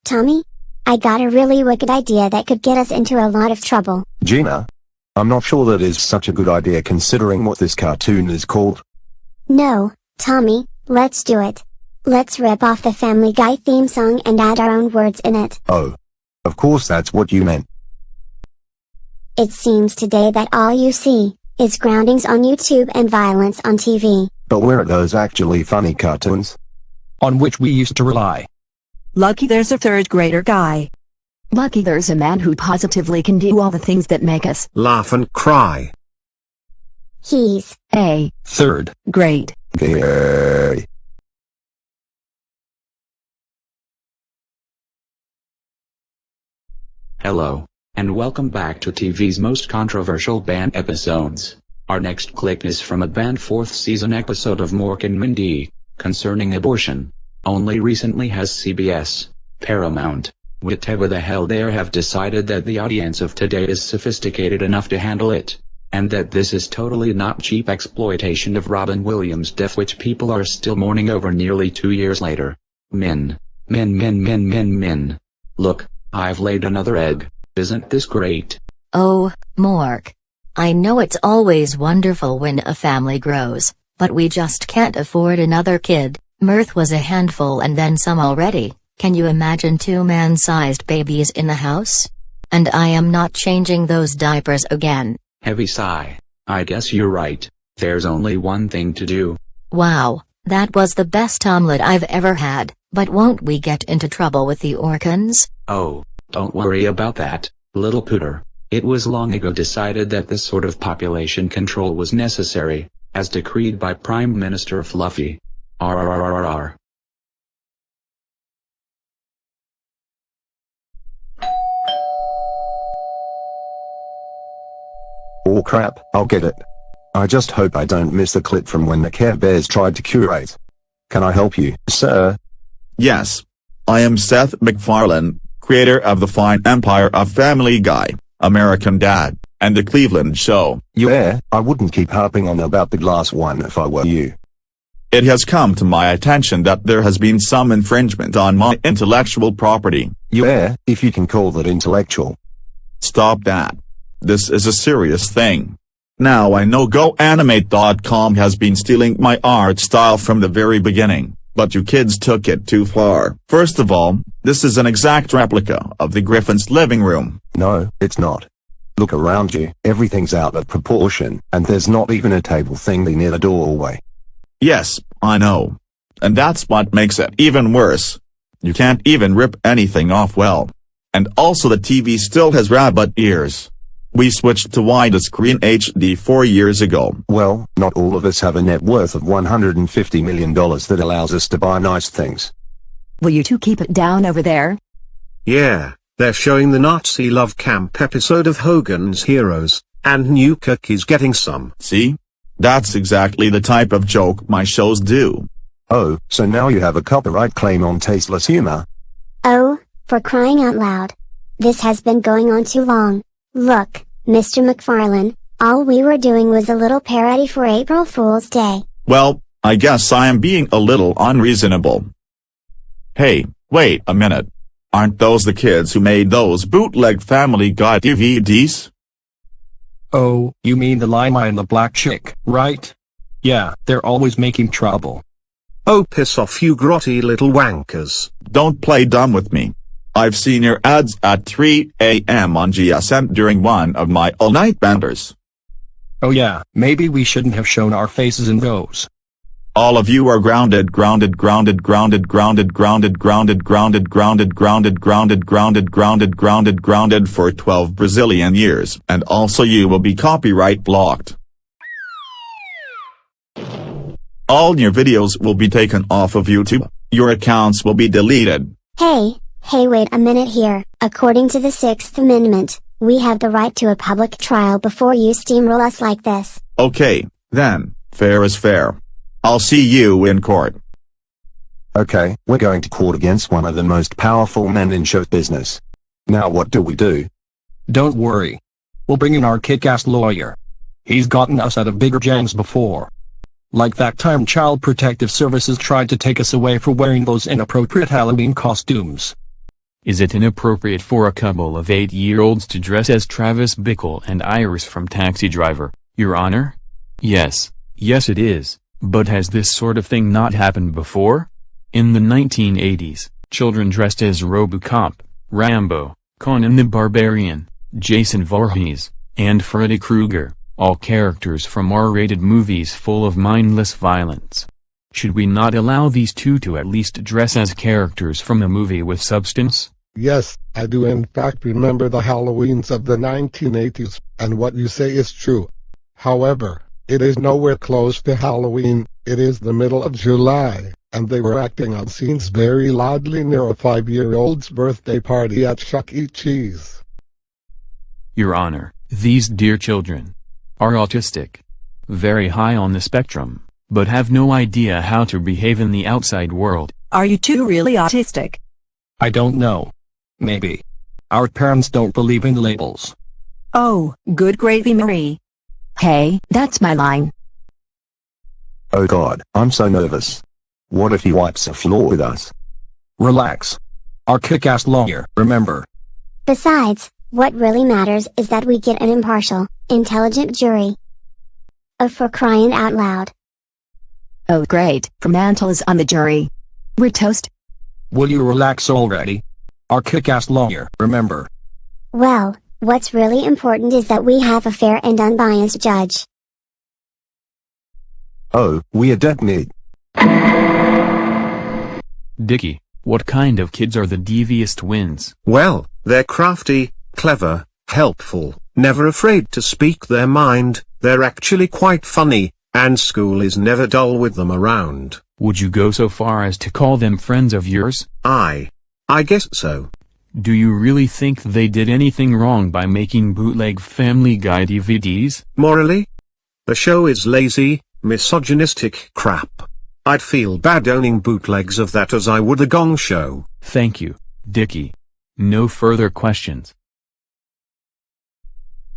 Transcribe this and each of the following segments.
Tommy? I got a really wicked idea that could get us into a lot of trouble. Gina? I'm not sure that is such a good idea considering what this cartoon is called. No, Tommy, let's do it. Let's rip off the Family Guy theme song and add our own words in it. Oh. Of course that's what you meant. It seems today that all you see is groundings on YouTube and violence on TV. But where are those actually funny cartoons? On which we used to rely. Lucky there's a third grader guy. Lucky there's a man who positively can do all the things that make us laugh and cry. He's a third grade. Gay. Hello, and welcome back to TV's most controversial banned episodes. Our next clip is from a banned 4th season episode of Mork and Mindy, concerning abortion. Only recently has CBS, Paramount, whatever the hell they have decided that the audience of today is sophisticated enough to handle it, and that this is totally not cheap exploitation of Robin Williams' death which people are still mourning over nearly 2 years later. Min. Look, I've laid another egg. Isn't this great? Oh, Mork. I know it's always wonderful when a family grows, but we just can't afford another kid. Mirth was a handful and then some already. Can you imagine 2 man-sized babies in the house? And I am not changing those diapers again. Heavy sigh. I guess you're right. There's only one thing to do. Wow, that was the best omelet I've ever had, but won't we get into trouble with the orcans? Oh, don't worry about that, little pooter. It was long ago decided that this sort of population control was necessary, as decreed by Prime Minister Fluffy. RRRRR. Oh crap, I'll get it. I just hope I don't miss the clip from when the Care Bears tried to curate. Can I help you, sir? Yes. I am Seth MacFarlane, creator of the fine empire of Family Guy, American Dad, and The Cleveland Show. Yeah, I wouldn't keep harping on about the last one if I were you. It has come to my attention that there has been some infringement on my intellectual property. Yeah, if you can call that intellectual. Stop that. This is a serious thing. Now I know GoAnimate.com has been stealing my art style from the very beginning, but you kids took it too far. First of all, this is an exact replica of the Griffin's living room. No, it's not. Look around you, everything's out of proportion, and there's not even a table thingy near the doorway. Yes, I know. And that's what makes it even worse. You can't even rip anything off well. And also the TV still has rabbit ears. We switched to widescreen HD 4 years ago. Well, not all of us have a net worth of $150 million that allows us to buy nice things. Will you two keep it down over there? Yeah, they're showing the Nazi love camp episode of Hogan's Heroes, and Newkirk is getting some. See? That's exactly the type of joke my shows do. Oh, so now you have a copyright claim on tasteless humor? Oh, for crying out loud. This has been going on too long. Look, Mr. MacFarlane, all we were doing was a little parody for April Fool's Day. Well, I guess I am being a little unreasonable. Hey, wait a minute. Aren't those the kids who made those bootleg Family Guy DVDs? Oh, you mean the Lima and the Black Chick, right? Yeah, they're always making trouble. Oh, piss off, you grotty little wankers. Don't play dumb with me. I've seen your ads at 3 a.m. on GSM during one of my all-night benders. Oh yeah, maybe we shouldn't have shown our faces in those. All of you are grounded for 12 Brazilian years, and also you will be copyright blocked. All your videos will be taken off of YouTube. Your accounts will be deleted. Hey, wait a minute here. According to the 6th Amendment, we have the right to a public trial before you steamroll us like this. Okay, then, fair is fair. I'll see you in court. Okay, we're going to court against one of the most powerful men in show business. Now what do we do? Don't worry. We'll bring in our kick-ass lawyer. He's gotten us out of bigger jams before. Like that time Child Protective Services tried to take us away for wearing those inappropriate Halloween costumes. Is it inappropriate for a couple of 8-year-olds to dress as Travis Bickle and Iris from Taxi Driver, Your Honor? Yes, it is, but has this sort of thing not happened before? In the 1980s, children dressed as RoboCop, Rambo, Conan the Barbarian, Jason Voorhees, and Freddy Krueger, all characters from R-rated movies full of mindless violence. Should we not allow these two to at least dress as characters from a movie with substance? Yes, I do in fact remember the Halloweens of the 1980s, and what you say is true. However, it is nowhere close to Halloween, it is the middle of July, and they were acting on scenes very loudly near a 5-year-old's birthday party at Chuck E. Cheese. Your Honor, these dear children are autistic. Very high on the spectrum, but have no idea how to behave in the outside world. Are you two really autistic? I don't know. Maybe. Our parents don't believe in labels. Oh, good gravy, Marie. Hey, that's my line. Oh God, I'm so nervous. What if he wipes the floor with us? Relax. Our kick-ass lawyer, remember. Besides, what really matters is that we get an impartial, intelligent jury. Oh, for crying out loud. Oh great, Fremantle is on the jury. We're toast. Will you relax already? Our kick-ass lawyer, remember. Well, what's really important is that we have a fair and unbiased judge. Oh, we are dead meat. Dickie, what kind of kids are the devious twins? Well, they're crafty, clever, helpful, never afraid to speak their mind, they're actually quite funny, and school is never dull with them around. Would you go so far as to call them friends of yours? I guess so. Do you really think they did anything wrong by making bootleg Family Guy DVDs? Morally? The show is lazy, misogynistic crap. I'd feel bad owning bootlegs of that as I would a Gong Show. Thank you, Dickie. No further questions.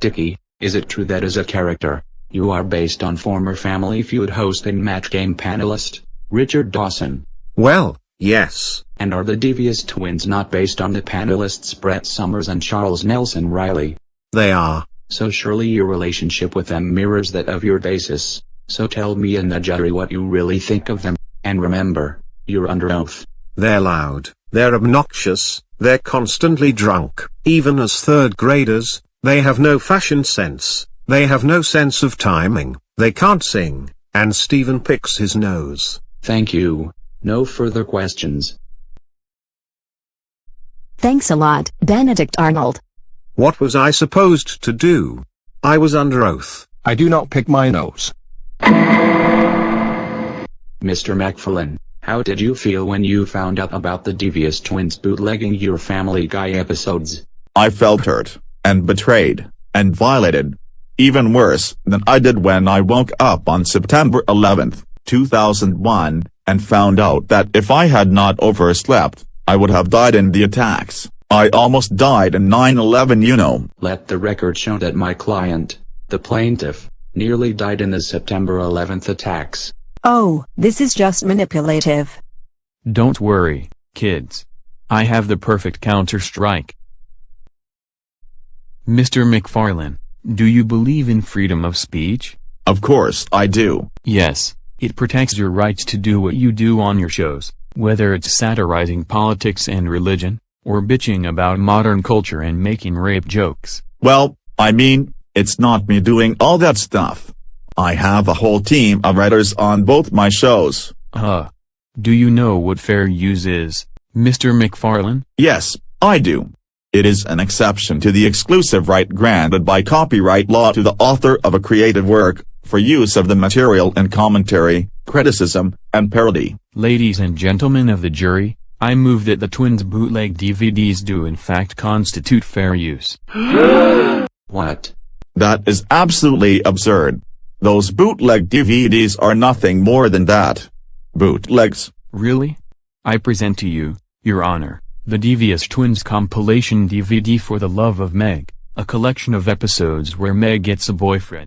Dickie, is it true that as a character, you are based on former Family Feud host and Match Game panelist, Richard Dawson? Well, yes. And are the devious twins not based on the panelists Brett Summers and Charles Nelson Riley? They are. So surely your relationship with them mirrors that of your basis. So tell me and the jury what you really think of them, and remember, you're under oath. They're loud, they're obnoxious, they're constantly drunk, even as third graders, they have no fashion sense, they have no sense of timing, they can't sing, and Stephen picks his nose. Thank you. No further questions. Thanks a lot, Benedict Arnold. What was I supposed to do? I was under oath. I do not pick my nose. Mr. MacFarlane, how did you feel when you found out about the devious twins bootlegging your Family Guy episodes? I felt hurt, and betrayed, and violated. Even worse than I did when I woke up on September 11, 2001, and found out that if I had not overslept, I would have died in the attacks. I almost died in 9/11, you know. Let the record show that my client, the plaintiff, nearly died in the September 11th attacks. Oh, this is just manipulative. Don't worry, kids. I have the perfect counter-strike. Mr. MacFarlane, do you believe in freedom of speech? Of course I do. Yes, it protects your rights to do what you do on your shows, whether it's satirizing politics and religion, or bitching about modern culture and making rape jokes. Well, I mean, it's not me doing all that stuff. I have a whole team of writers on both my shows. Do you know what fair use is, Mr. MacFarlane? Yes, I do. It is an exception to the exclusive right granted by copyright law to the author of a creative work, for use of the material in commentary, criticism, and parody. Ladies and gentlemen of the jury, I move that the twins' bootleg DVDs do in fact constitute fair use. What? That is absolutely absurd. Those bootleg DVDs are nothing more than that. Bootlegs. Really? I present to you, Your Honor, the Devious Twins compilation DVD For the Love of Meg, a collection of episodes where Meg gets a boyfriend.